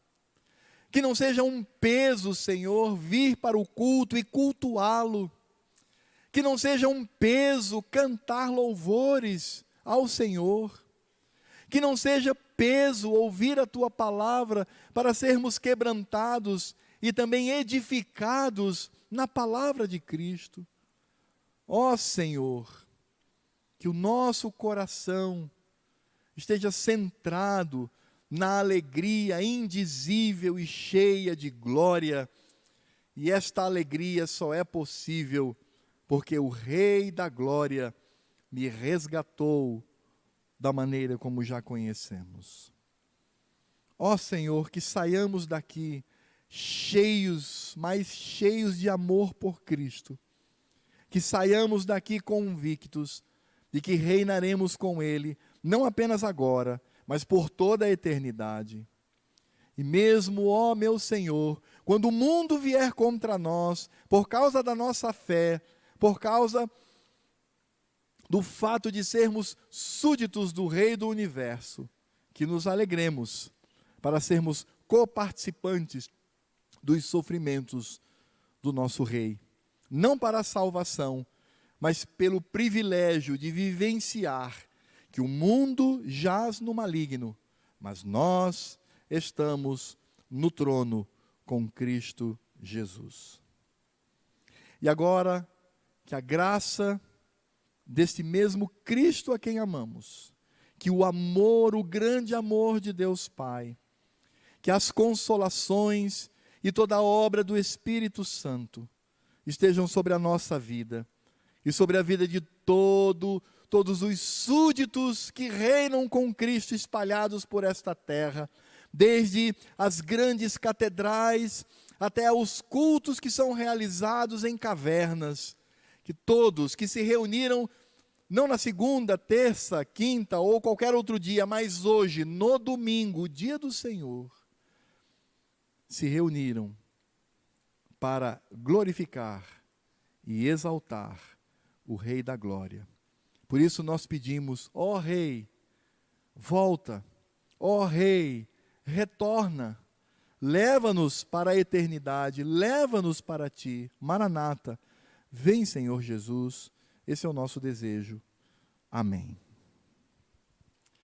[SPEAKER 1] que não seja um peso, Senhor, vir para o culto e cultuá-lo, que não seja um peso cantar louvores ao Senhor, que não seja peso ouvir a Tua palavra para sermos quebrantados e também edificados na palavra de Cristo. Ó Senhor, que o nosso coração esteja centrado na alegria indizível e cheia de glória, e esta alegria só é possível porque o Rei da Glória me resgatou da maneira como já conhecemos. Ó Senhor, que saiamos daqui cheios, mais cheios de amor por Cristo, que saiamos daqui convictos de que reinaremos com Ele, não apenas agora, mas por toda a eternidade. E mesmo, ó meu Senhor, quando o mundo vier contra nós, por causa da nossa fé, por causa do fato de sermos súditos do Rei do Universo, que nos alegremos para sermos coparticipantes dos sofrimentos do nosso Rei. Não para a salvação, mas pelo privilégio de vivenciar que o mundo jaz no maligno, mas nós estamos no trono com Cristo Jesus. E agora, que a graça deste mesmo Cristo a quem amamos, que o amor, o grande amor de Deus Pai, que as consolações e toda a obra do Espírito Santo estejam sobre a nossa vida e sobre a vida de todos os súditos que reinam com Cristo espalhados por esta terra, desde as grandes catedrais até os cultos que são realizados em cavernas, que todos que se reuniram, não na segunda, terça, quinta ou qualquer outro dia, mas hoje, no domingo, o dia do Senhor, se reuniram para glorificar e exaltar o Rei da Glória. Por isso nós pedimos, ó Rei, volta, ó Rei, retorna, leva-nos para a eternidade, leva-nos para Ti, Maranata, vem Senhor Jesus, esse é o nosso desejo. Amém.